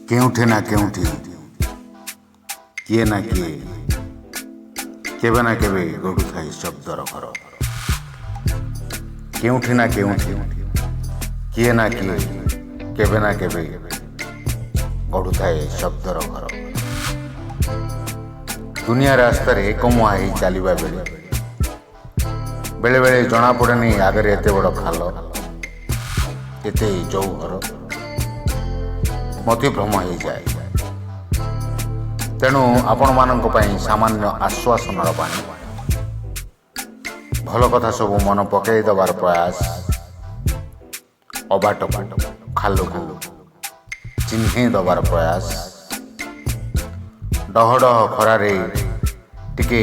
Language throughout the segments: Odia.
କେଉଁଠି ନା କେଉଁଠି କିଏ ନା କିଏ କେବେ ନା କେବେ ଗଢ଼ୁଥାଏ ଶବ୍ଦର ଘର। କେଉଁଠି ନା କେଉଁଠି କିଏ ନା କିଏ କେବେ ନା କେବେ ଗଢ଼ୁଥାଏ ଶବ୍ଦର ଘର। ଦୁନିଆ ରାସ୍ତାରେ ଏକମୁହାଁ ହେଇ ଚାଲିବା ବେଳେ ବେଳେବେଳେ ଜଣାପଡ଼େନି ଆଗରେ ଏତେ ବଡ଼ ଖାଲ, କେତେ ଚଉଘର, ମତିଭ୍ରମ ହେଇଯାଏ। ତେଣୁ ଆପଣମାନଙ୍କ ପାଇଁ ସାମାନ୍ୟ ଆଶ୍ୱାସନର ବାଣୀ, ଭଲ କଥା ସବୁ ମନ ପକାଇ ଦେବାର ପ୍ରୟାସ, ଅବାଟକୁ ଖାଲକୁ ଚିହ୍ନେଇ ଦେବାର ପ୍ରୟାସ, ଡହ ଡହ ଖରାରେ ଟିକେ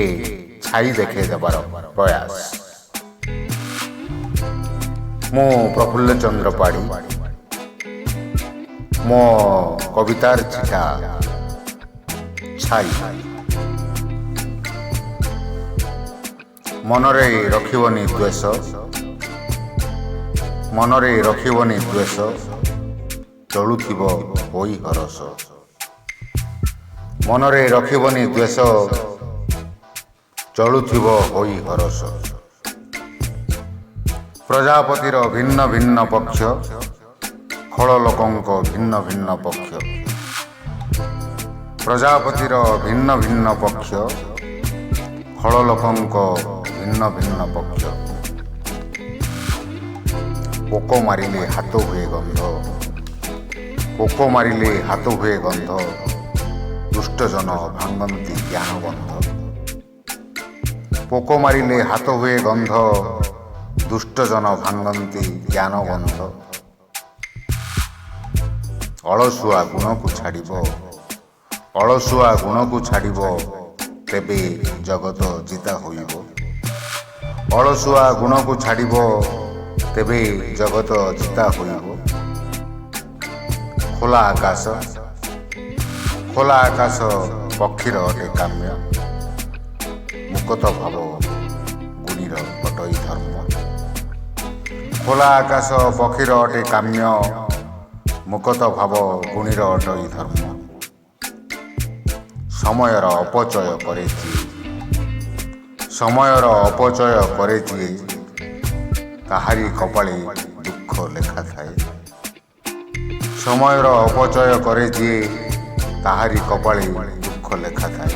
ଛାଇ ଦେଖାଇ ଦେବାର ପ୍ରୟାସ। ମୁଁ ପ୍ରଫୁଲ୍ଲ ଚନ୍ଦ୍ର ପାଢ଼ୀ, ମୋ କବିତାର ଚିଠା ଛାଇ। ମନରେ ରଖିବନି ଦ୍ୱେଷ, ମନରେ ରଖିବନି ଦ୍ୱେଷ, ଚଳୁଥିବ ହୋଇ ହରସ। ମନରେ ରଖିବନି ଦ୍ୱେଷ, ଚଳୁଥିବ ହୋଇ ହରସ। ପ୍ରଜାପତିର ଭିନ୍ନ ଭିନ୍ନ ପକ୍ଷ, ଖଳ ଲୋକଙ୍କ ଭିନ୍ନ ଭିନ୍ନ ପକ୍ଷ। ପ୍ରଜାପତିର ଭିନ୍ନ ଭିନ୍ନ ପକ୍ଷ, ଖଳ ଲୋକଙ୍କ ଭିନ୍ନ ଭିନ୍ନ ପକ୍ଷ। ପୋକ ମାରିଲେ ହାତ ହୁଏ ଗନ୍ଧ, ପୋକ ମାରିଲେ ହାତ ହୁଏ ଗନ୍ଧ, ଦୁଷ୍ଟଜନ ଭାଙ୍ଗନ୍ତି ଜ୍ଞାନ ବନ୍ଧ। ପୋକ ମାରିଲେ ହାତ ହୁଏ ଗନ୍ଧ, ଦୁଷ୍ଟଜନ ଭାଙ୍ଗନ୍ତି ଜ୍ଞାନ ବନ୍ଧ। ଅଳସୁଆ ଗୁଣକୁ ଛାଡ଼ିବ, ଅଳସୁଆ ଗୁଣକୁ ଛାଡ଼ିବ, ତେବେ ଜଗତ ଜିତା ହୋଇବ। ଅଳସୁଆ ଗୁଣକୁ ଛାଡ଼ିବ, ତେବେ ଜଗତ ଜିତା ହୋଇବ। ଖୋଲା ଆକାଶ, ଖୋଲା ଆକାଶ ପକ୍ଷୀର ଅଟେ କାମ୍ୟ, ମୁକତ ଭାବ ଗୁଣିର ଅଟଇ ଧର୍ମ। ଖୋଲା ଆକାଶ ପକ୍ଷୀର ଅଟେ କାମ୍ୟ, ମୁକତ ଭାବ ଗୁଣିର ଅଟଇ ଧର୍ମ। ସମୟର ଅପଚୟ କରେ ଯିଏ, ସମୟର ଅପଚୟ କରେ ଯିଏ, କାହାରି କପାଳେ ଦୁଃଖ ଲେଖା ଥାଏ। ସମୟର ଅପଚୟ କରେ ଯିଏ, କାହାରି କପାଳେ ଦୁଃଖ ଲେଖା ଥାଏ।